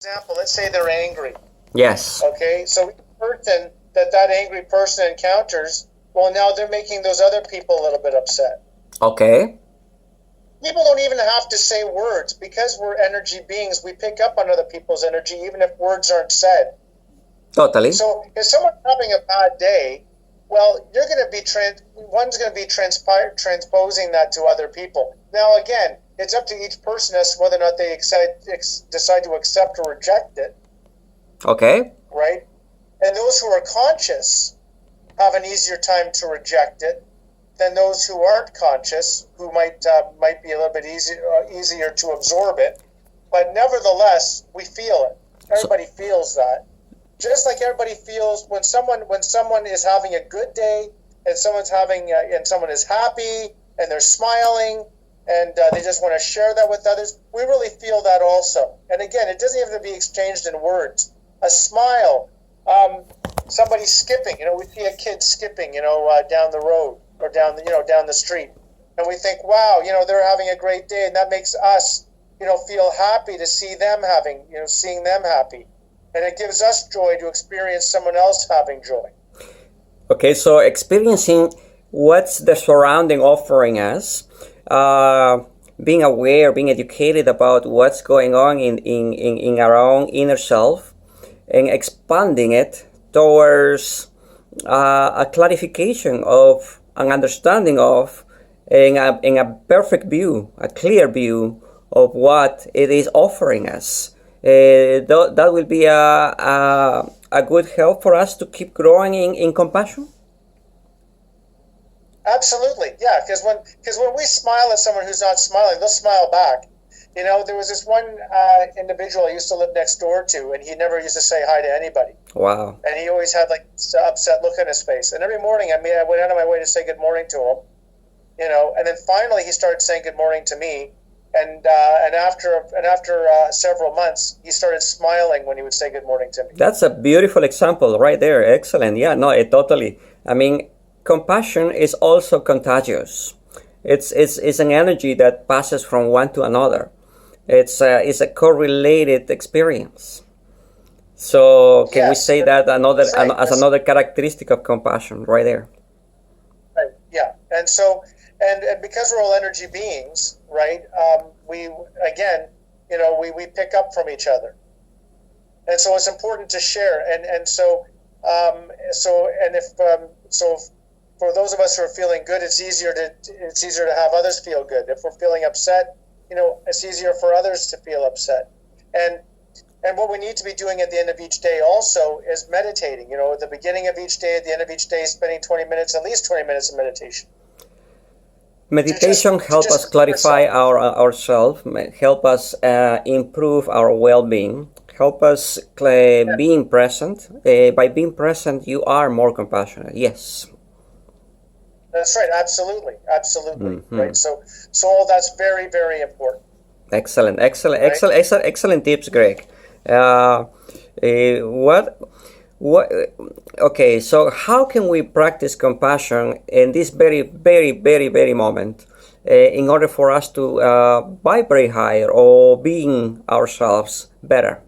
example, let's say they're angry. Yes. Okay, so each person that angry person encounters, well, now they're making those other people a little bit upset. Okay. People don't even have to say words. Because we're energy beings, we pick up on other people's energy even if words aren't said. Totally. So if someone's having a bad day, well, you're going to be one's going to be transposing that to other people. Now, again, it's up to each person as to whether or not they decide to accept or reject it. Okay. Right? And those who are conscious have an easier time to reject it than those who aren't conscious, who might be a little bit easier to absorb it. But nevertheless, we feel it. Everybody feels that. Just like everybody feels when someone is having a good day and someone is happy and they're smiling and they just want to share that with others, we really feel that also. And again, it doesn't even have to be exchanged in words. A smile, somebody skipping. We see a kid skipping, down the road or down the street, and we think, wow, they're having a great day, and that makes us, feel happy to see them seeing them happy. And it gives us joy to experience someone else having joy. Okay, so experiencing what's the surrounding offering us, being aware, being educated about what's going on in our own inner self, and expanding it towards a clarification of an understanding of, in a perfect view, a clear view of what it is offering us. That will be a good help for us to keep growing in compassion. Absolutely, yeah. Because when we smile at someone who's not smiling, they'll smile back. There was this one individual I used to live next door to, and he never used to say hi to anybody. Wow. And he always had like this upset look on his face. And every morning, I went out of my way to say good morning to him. And then finally he started saying good morning to me. And after several months, he started smiling when he would say good morning to me. That's a beautiful example right there. Excellent. Yeah, no, totally. I mean, compassion is also contagious. It's an energy that passes from one to another. It's a correlated experience. So can we say that as another characteristic of compassion right there? Right. Yeah. And so and because we're all energy beings, right? We pick up from each other, and so it's important to share. And so for those of us who are feeling good, it's easier to have others feel good. If we're feeling upset, it's easier for others to feel upset. And what we need to be doing at the end of each day also is meditating. At the beginning of each day, at the end of each day, spending at least 20 minutes of meditation. Meditation helps us clarify ourselves, help us improve our well-being, help us being present. By being present, you are more compassionate. Yes. That's right. Absolutely. Mm-hmm. Right. So all that's very, very important. Excellent tips, Greg. Okay, so how can we practice compassion in this very, very, very, very moment in order for us to vibrate higher or being ourselves better?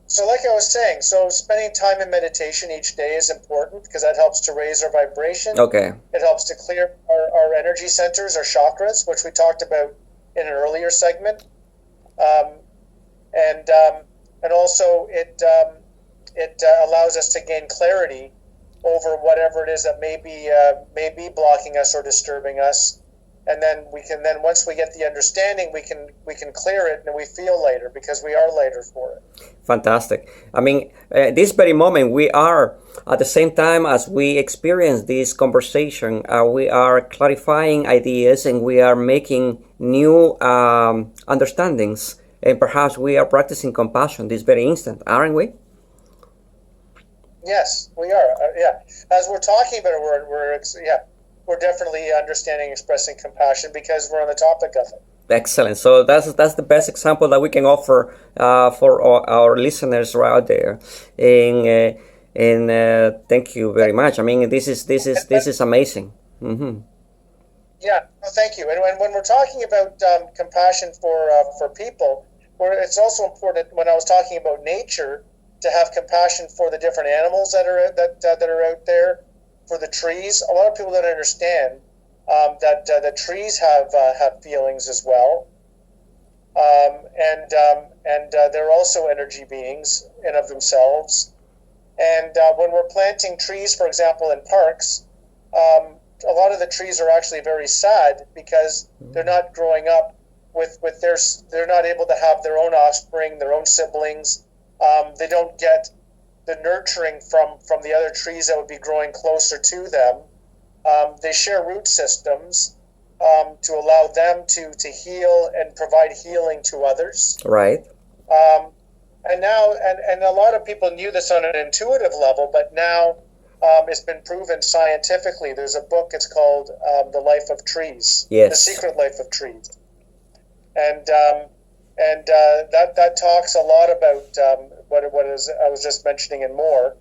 So like I was saying, spending time in meditation each day is important because that helps to raise our vibration. Okay. It helps to clear our energy centers, our chakras, which we talked about in an earlier segment. And also it allows us to gain clarity over whatever it is that may be blocking us or disturbing us, and then once we get the understanding, we can clear it, and we feel lighter because we are lighter for it. Fantastic. I mean, this very moment, we are at the same time as we experience this conversation, we are clarifying ideas and we are making new understandings. And perhaps we are practicing compassion this very instant, aren't we? Yes, we are. Yeah, as we're talking about it, we're definitely understanding, expressing compassion because we're on the topic of it. Excellent. So that's the best example that we can offer for our listeners out there. And thank you very much. I mean, this is amazing. Mm-hmm. Yeah, thank you. And when we're talking about compassion for people, where it's also important when I was talking about nature to have compassion for the different animals that are out there, for the trees. A lot of people don't understand that the trees have feelings as well, and they're also energy beings in of themselves. And when we're planting trees, for example, in parks, a lot of the trees are actually very sad because they're not growing up with they're not able to have their own offspring, their own siblings. They don't get the nurturing from the other trees that would be growing closer to them. They share root systems to allow them to heal and provide healing to others. Right. And now, and a lot of people knew this on an intuitive level, but now it's been proven scientifically. There's a book, it's called The Life of Trees, Yes. The Secret Life of Trees. And that talks a lot about what is I was just mentioning and more.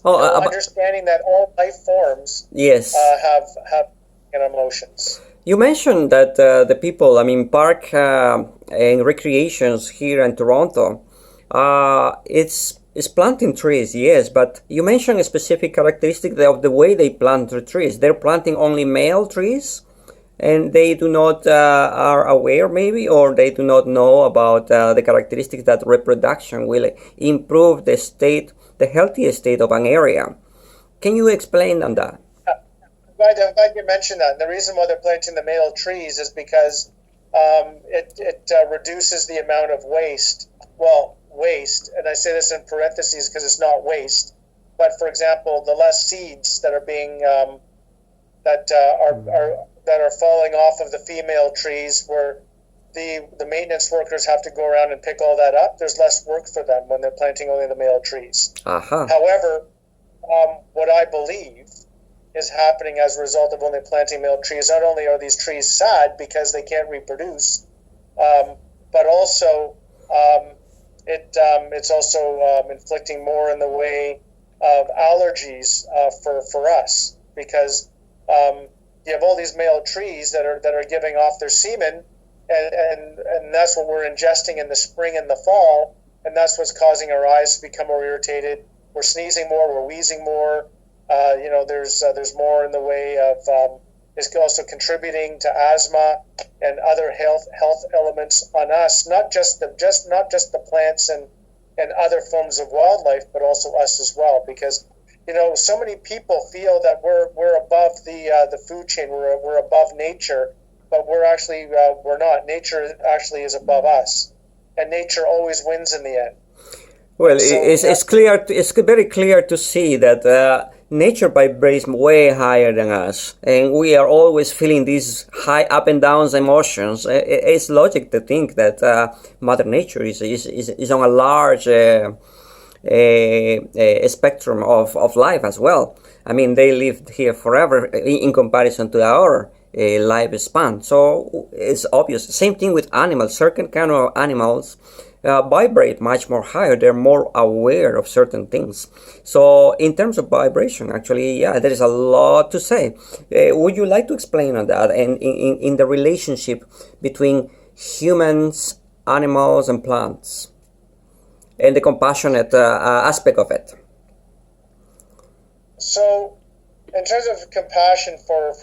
Understanding that all life forms yes. have emotions. You mentioned that the people, I mean, park and recreations here in Toronto, it's planting trees, yes, but you mentioned a specific characteristic of the way they plant the trees. They're planting only male trees, and they do not are aware maybe, or they do not know about the characteristics that reproduction will improve the state, the healthy state of an area. Can you explain on that? I'm glad you mentioned that. And the reason why they're planting the male trees is because it reduces the amount of waste. Well, waste, and I say this in parentheses because it's not waste, but for example, the less seeds that are being that are falling off of the female trees, where the maintenance workers have to go around and pick all that up. There's less work for them when they're planting only the male trees. Uh-huh. However, what I believe is happening as a result of only planting male trees, not only are these trees sad because they can't reproduce, but also it's also inflicting more in the way of allergies for us, because you have all these male trees that are giving off their semen, and that's what we're ingesting in the spring and the fall, and that's what's causing our eyes to become more irritated. We're sneezing more, we're wheezing more. There's more in the way of is also contributing to asthma and other health elements on us, not just the plants and other forms of wildlife, but also us as well. Because so many people feel that we're above the food chain, we're above nature, but we're actually we're not. Nature actually is above us, and nature always wins in the end. Well, so it's clear. It's very clear to see that nature vibrates way higher than us, and we are always feeling these high up and downs emotions. It's logic to think that Mother Nature is on a large spectrum of life as well. I mean, they lived here forever in comparison to our lifespan. So it's obvious. Same thing with animals. Certain kind of animals vibrate much more higher. They're more aware of certain things. So in terms of vibration, actually, yeah, there is a lot to say. Would you like to explain on that and in the relationship between humans, animals, and plants, and the compassionate aspect of it? So in terms of compassion for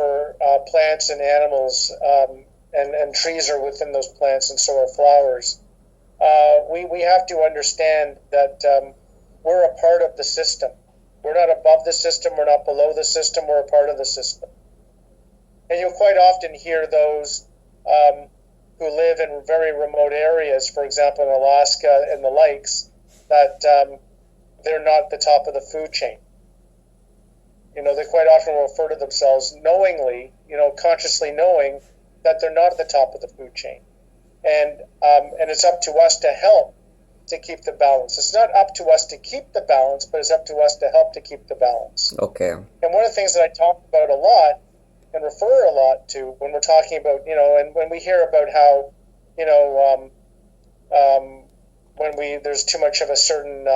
plants and animals, and trees are within those plants, and so are flowers, we have to understand that we're a part of the system. We're not above the system, we're not below the system, we're a part of the system. And you'll quite often hear those who live in very remote areas, for example in Alaska and the lakes, that they're not the top of the food chain. They quite often will refer to themselves knowingly, consciously knowing that they're not at the top of the food chain. And it's up to us to help to keep the balance. It's not up to us to keep the balance, but it's up to us to help to keep the balance. Okay. And one of the things that I talk about a lot and refer a lot to when we're talking about, and when we hear about how, when there's too much of a certain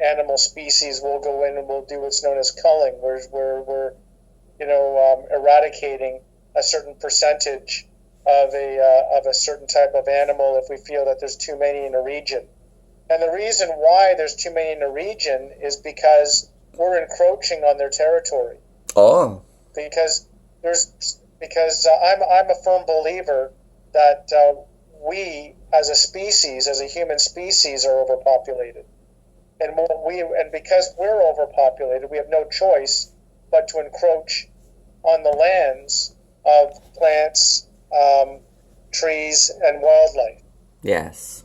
animal species, we'll go in and we'll do what's known as culling, where we're eradicating a certain percentage of a certain type of animal if we feel that there's too many in a region. And the reason why there's too many in a region is because we're encroaching on their territory. Oh. Because I'm a firm believer that we as a species, as a human species, are overpopulated. And because we're overpopulated, we have no choice but to encroach on the lands of plants, trees, and wildlife. Yes.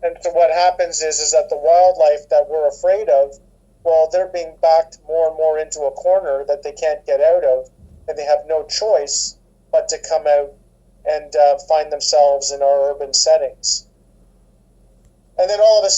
And so what happens is that the wildlife that we're afraid of, well, they're being backed more and more into a corner that they can't get out of, and they have no choice but to come out and find themselves in our urban settings. And then all of a